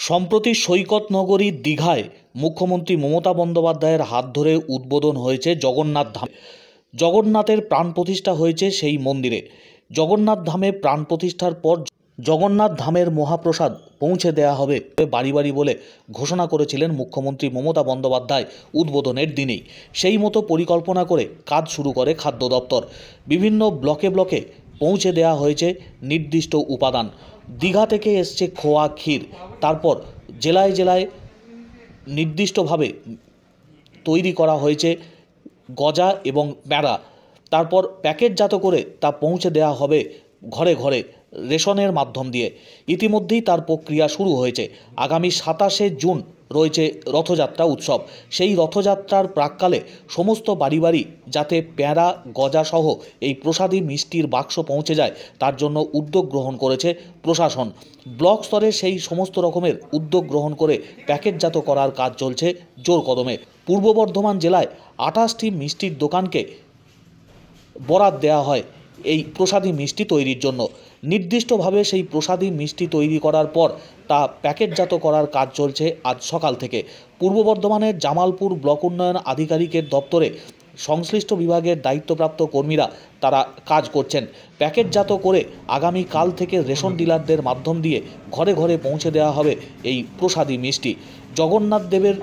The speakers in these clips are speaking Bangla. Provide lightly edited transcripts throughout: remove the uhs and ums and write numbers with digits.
সম্প্রতি সৈকত নগরী দীঘায় মুখ্যমন্ত্রী মমতা বন্দ্যোপাধ্যায়ের হাত ধরে উদ্বোধন হয়েছে জগন্নাথ ধাম। জগন্নাথের প্রাণ প্রতিষ্ঠা হয়েছে সেই মন্দিরে। জগন্নাথ ধামে প্রাণ প্রতিষ্ঠার পর জগন্নাথ ধামের মহাপ্রসাদ পৌঁছে দেয়া হবে বাড়ি বাড়ি বলে ঘোষণা করেছিলেন মুখ্যমন্ত্রী মমতা বন্দ্যোপাধ্যায় উদ্বোধনের দিনেই। সেই মতো পরিকল্পনা করে কাজ শুরু করে খাদ্য দপ্তর। বিভিন্ন ব্লকে ব্লকে পৌঁছে দেয়া হয়েছে নির্দিষ্ট উপাদান। দীঘা থেকে এসছে খোয়া ক্ষীর, তারপর জেলায় জেলায় নির্দিষ্টভাবে তৈরি করা হয়েছে গজা এবং প্যাঁড়া, তারপর প্যাকেটজাত করে তা পৌঁছে দেওয়া হবে ঘরে ঘরে রেশনের মাধ্যম দিয়ে। ইতিমধ্যেই তার প্রক্রিয়া শুরু হয়েছে। আগামী 27শে জুন রয়েছে রথযাত্রা উৎসব। সেই রথযাত্রার প্রাক্কালে সমস্ত বাড়ি বাড়ি যাতে প্যাঁড়া গজাসহ এই প্রসাদী মিষ্টির বাক্স পৌঁছে যায় তার জন্য উদ্যোগ গ্রহণ করেছে প্রশাসন। ব্লক স্তরে সেই সমস্ত রকমের উদ্যোগ গ্রহণ করে প্যাকেটজাত করার কাজ চলছে জোর কদমে। পূর্ব বর্ধমান জেলায় 28টি মিষ্টির দোকানকে বরাদ দেওয়া হয় এই প্রসাদী মিষ্টি তৈরির জন্য। নির্দিষ্টভাবে সেই প্রসাদী মিষ্টি তৈরি করার পর তা প্যাকেটজাত করার কাজ চলছে আজ সকাল থেকে। পূর্ব বর্ধমানের জামালপুর ব্লক উন্নয়ন আধিকারিকের দপ্তরে সংশ্লিষ্ট বিভাগের দায়িত্বপ্রাপ্ত কর্মীরা তারা কাজ করছেন। প্যাকেটজাত করে আগামী কাল থেকে রেশন ডিলারদের মাধ্যম দিয়ে ঘরে ঘরে পৌঁছে দেওয়া হবে এই প্রসাদী মিষ্টি। জগন্নাথ দেবের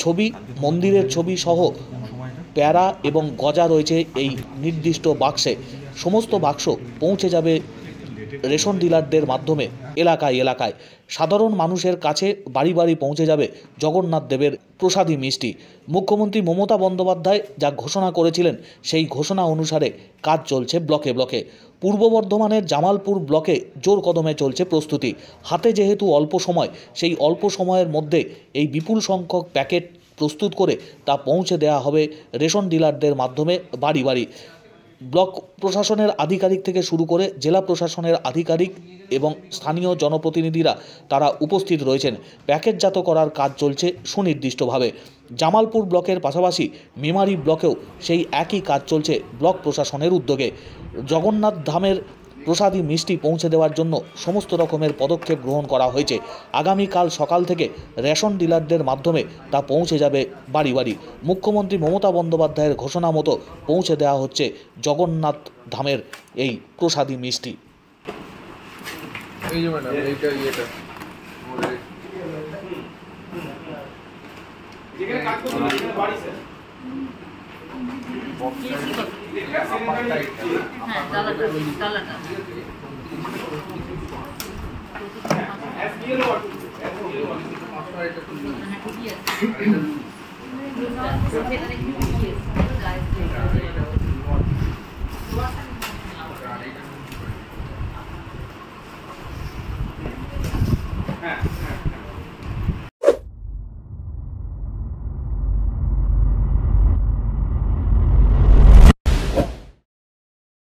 ছবি, মন্দিরের ছবি সহ প্যাঁড়া এবং গজা রয়েছে এই নির্দিষ্ট বাক্সে। সমস্ত বাক্স পৌঁছে যাবে রেশন ডিলারদের মাধ্যমে এলাকায় এলাকায়। সাধারণ মানুষের কাছে বাড়ি বাড়ি পৌঁছে যাবে জগন্নাথ দেবের প্রসাদী মিষ্টি। মুখ্যমন্ত্রী মমতা বন্দ্যোপাধ্যায় যা ঘোষণা করেছিলেন সেই ঘোষণা অনুসারে কাজ চলছে ব্লকে ব্লকে। পূর্ব বর্ধমানের জামালপুর ব্লকে জোর কদমে চলছে প্রস্তুতি। হাতে যেহেতু অল্প সময়, সেই অল্প সময়ের মধ্যে এই বিপুল সংখ্যক প্যাকেট প্রস্তুত করে তা পৌঁছে দেওয়া হবে রেশন ডিলারদের মাধ্যমে বাড়ি বাড়ি। ব্লক প্রশাসনের আধিকারিক থেকে শুরু করে জেলা প্রশাসনের আধিকারিক এবং স্থানীয় জনপ্রতিনিধিরা তারা উপস্থিত রয়েছেন। প্যাকেটজাত করার কাজ চলছে সুনির্দিষ্টভাবে। জামালপুর ব্লকের পাশাপাশি মেমারি ব্লকেও সেই একই কাজ চলছে ব্লক প্রশাসনের উদ্যোগে। জগন্নাথ ধামের প্রসাদী মিষ্টি পৌঁছে দেওয়ার জন্য সমস্ত রকমের পদক্ষেপ গ্রহণ করা হয়েছে। আগামীকাল সকাল থেকে রেশন ডিলারদের মাধ্যমে তা পৌঁছে যাবে বাড়ি বাড়ি। মুখ্যমন্ত্রী মমতা বন্দ্যোপাধ্যায়ের ঘোষণা মতো পৌঁছে দেওয়া হচ্ছে জগন্নাথ ধামের এই প্রসাদী মিষ্টি। এই যে ম্যাডাম এইটা ইয়েটা যেখানে কাজ করতে যেখানে বাড়ি স্যার হ্যাঁ ডালাটা এসবিএল ওয়াট এসবিএল ওয়াট হ্যাঁ ঠিকই আছে